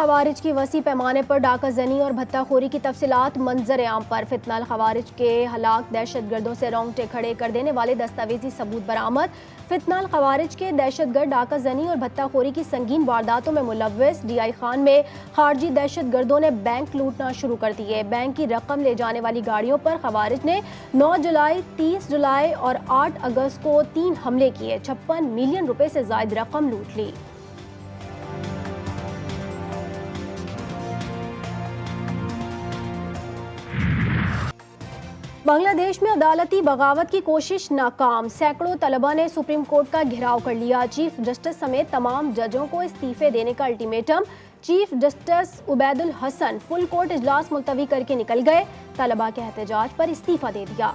खवारिज की वसी पैमाने पर डाका जनी और भत्ताखोरी की तफसीलात मंजर आम पर। फितनाल खवारिज के हलाक दहशतगर्दों से रोंगटे खड़े कर देने वाले दस्तावेजी सबूत बरामद। फितनाल खवारिज के दहशतगर्द डाका जनी और भत्ताखोरी की संगीन वारदातों में मुलव्वस DI खान में खारजी दहशतगर्दों ने बैंक लूटना शुरू कर दिए। बैंक की रकम ले जाने वाली गाड़ियों पर खवारिज ने 9 जुलाई, 30 जुलाई और 8 अगस्त को 3 हमले किए। 56 मिलियन रुपए से ज्यादा रकम लूट ली। बांग्लादेश में अदालती बगावत की कोशिश नाकाम। सैकड़ों तलबा ने सुप्रीम कोर्ट का घेराव कर लिया। चीफ जस्टिस समेत तमाम जजों को इस्तीफे देने का ultimatum. Chief justice Ubaidul Hasan full court इजलास मुलतवी करके निकल गए। तलबा के एहतजाज पर इस्तीफा दे दिया।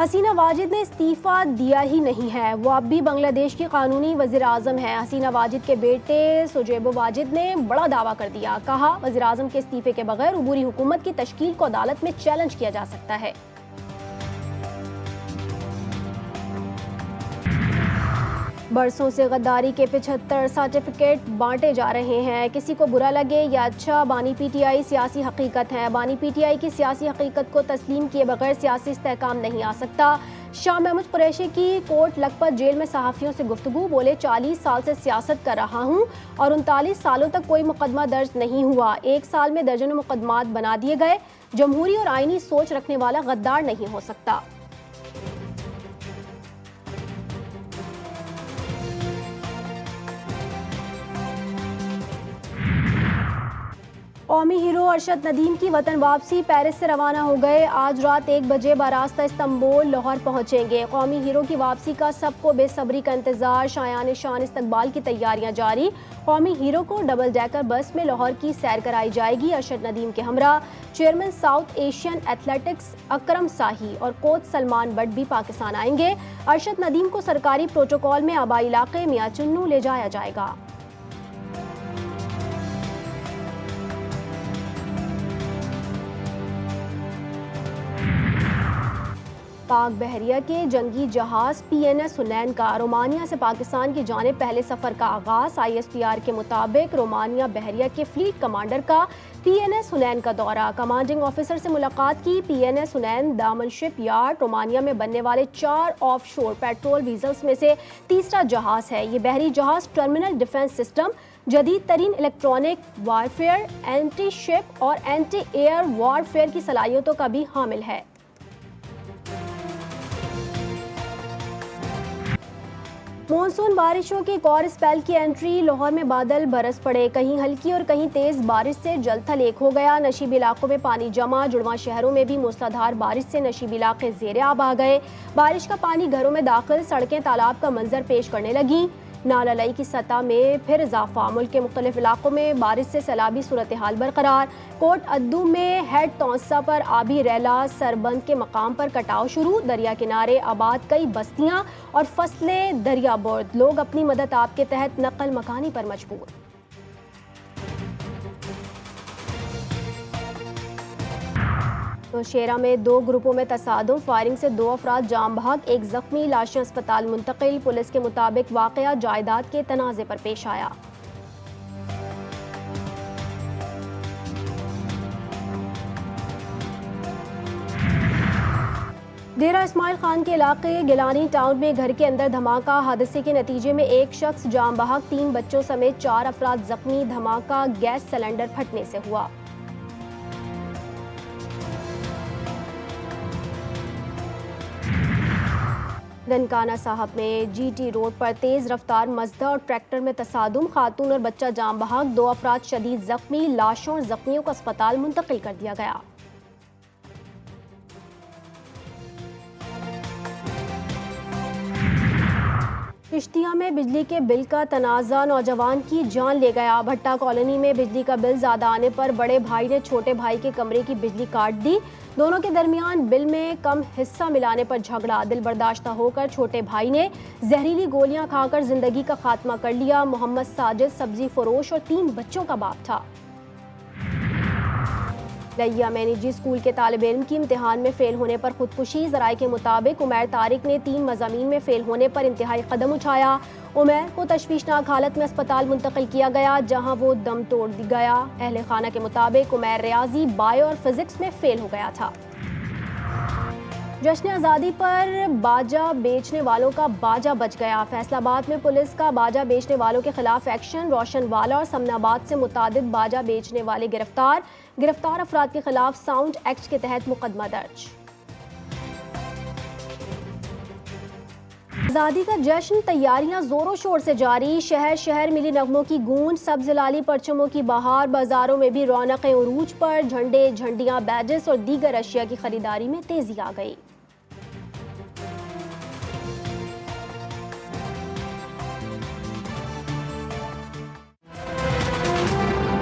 हसीना वाजिद ने इस्तीफा दिया ही नहीं है, वो अब भी बांग्लादेश की कानूनी वज़ीर आज़म है। हसीना वाजिद के बेटे सुजैबो वाजिद ने बड़ा दावा कर दिया। कहा, वज़ीर आज़म के इस्तीफे के बगैर उबूरी हुकूमत की तश्कील को अदालत में चैलेंज किया जा सकता है। बरसों से गद्दारी के 75 सर्टिफिकेट बांटे जा रहे हैं। किसी को बुरा लगे या अच्छा, बानी PTI सियासी हकीकत है। बानी PTI की सियासी हकीकत को तस्लीम किए बगैर सियासी इस्तेहकाम नहीं आ सकता। शाह महमूद कुरैशी की कोट लखपत जेल में सहाफ़ियों से गुफ्तगू। बोले, 40 साल से सियासत कर रहा हूँ और 39 सालों तक कोई मुकदमा दर्ज नहीं हुआ। 1 साल में दर्जनों मुकदमात बना दिए गए। जमहूरी और आईनी सोच रखने वाला गद्दार नहीं हो सकता। कौमी हीरो अरशद नदीम की वतन वापसी। पेरिस से रवाना हो गए। आज रात 1 बजे बारास्ता इस्तांबुल लाहौर पहुंचेंगे। कौमी हीरो की वापसी का सबको बेसब्री का इंतजार। शायान शान इस्तकबाल की तैयारियां जारी। कौमी हीरो को डबल डेकर बस में लाहौर की सैर कराई जाएगी। अरशद नदीम के हमरा चेयरमैन साउथ एशियन एथलेटिक्स अकरम शाही और कोच सलमान बट भी पाकिस्तान आएंगे। अरशद नदीम को सरकारी प्रोटोकॉल में आबाई इलाके मियां चुन्नू ले जाया जाएगा। पाक बहरिया के जंगी जहाज PNS हुनैन का रोमानिया से पाकिस्तान की जानिब पहले सफ़र का आगाज़। ISPR के मुताबिक रोमानिया बहरिया के फ्लीट कमांडर का PNS हुनैन का दौरा। कमांडिंग ऑफिसर से मुलाकात की। PNS हुनैन दामन शिप यार्ड रोमानिया में बनने वाले 4 ऑफशोर पेट्रोल वीजल्स में से तीसरा जहाज़ है। ये बहरी जहाज़ टर्मिनल डिफेंस सिस्टम, जदीद तरीन इलेक्ट्रॉनिक वारफेयर, एंटी शिप और एंटी एयर वारफेयर की सलाहियतों का भी हामिल है। मॉनसून बारिशों की एक और स्पेल की एंट्री। लाहौर में बादल बरस पड़े। कहीं हल्की और कहीं तेज बारिश से जलथल एक हो गया। नशीबी इलाकों में पानी जमा। जुड़वा शहरों में भी मूसलाधार बारिश से नशीबी इलाके ज़ेरे आब आ गए। बारिश का पानी घरों में दाखिल, सड़कें तालाब का मंजर पेश करने लगी। नाला लई की सतह में फिर इजाफा। मुल्क के मुख्तलिफ इलाकों में बारिश से सैलाबी सूरत हाल बरकरार। कोट अद्दू में हेड तौसा पर आबी रैला सरबंद के मकाम पर कटाव शुरू। दरिया किनारे आबाद कई बस्तियां और फसलें दरिया बुर्द। लोग अपनी मदद आप के तहत नकल मकानी पर मजबूर। नौशेरा में 2 ग्रुपों में तसादुम। फायरिंग से 2 अफराद जाम बहक, 1 जख्मी। लाशें अस्पताल मुंतकिल। पुलिस के मुताबिक वाकया जायदाद के तनाज़े पर पेश आया। डेरा इस्माइल खान के इलाके गिलानी टाउन में घर के अंदर धमाका। हादसे के नतीजे में 1 शख्स जाम बहक, 3 बच्चों समेत 4 अफराद जख्मी। धमाका गैस सिलेंडर फटने से हुआ। ननकाना साहब में GT रोड पर तेज रफ्तार मजदा और ट्रैक्टर में तसादुम। खातून और बच्चा जाम बहक, 2 अफराद शदीद जख्मी। लाशों और जख्मियों को अस्पताल मुंतकिल कर दिया गया। किश्तिया में बिजली के बिल का तनाज़ा नौजवान की जान ले गया। भट्टा कॉलोनी में बिजली का बिल ज़्यादा आने पर बड़े भाई ने छोटे भाई के कमरे की बिजली काट दी। दोनों के दरमियान बिल में कम हिस्सा मिलाने पर झगड़ा। दिल बर्दाश्ता होकर छोटे भाई ने जहरीली गोलियां खाकर जिंदगी का खात्मा कर लिया। मोहम्मद साजिद सब्जी फरोश और 3 बच्चों का बाप था। रैया में निजी स्कूल के तालिब इल्म की इम्तिहान में फेल होने पर खुदकुशी। ज़राए के मुताबिक उमैर तारिक ने 3 मज़ामीन में फेल होने पर इंतहाई कदम उठाया। उमैर को तशवीशनाक हालत में अस्पताल मुंतकिल किया गया, जहां वो दम तोड़ गया। अहले खाना के मुताबिक उमैर रियाजी, बायो और फिजिक्स में फेल हो गया था। जश्न आज़ादी पर बाजा बेचने वालों का बाजा बच गया। फैसलाबाद में पुलिस का बाजा बेचने वालों के खिलाफ एक्शन। रोशनवाला और समनाबाद से मुतादिद बाजा बेचने वाले गिरफ्तार अफराद के खिलाफ साउंड एक्ट के तहत मुकदमा दर्ज। आज़ादी का जश्न, तैयारियां जोरों शोर से जारी। शहर शहर मिली नगमों की गूंज, सब्ज लाली परचमों की बहार। बाजारों में भी रौनकें उरूज पर। झंडे, झंडियां, बैजेस और दीगर अशिया की खरीदारी में तेजी आ गई।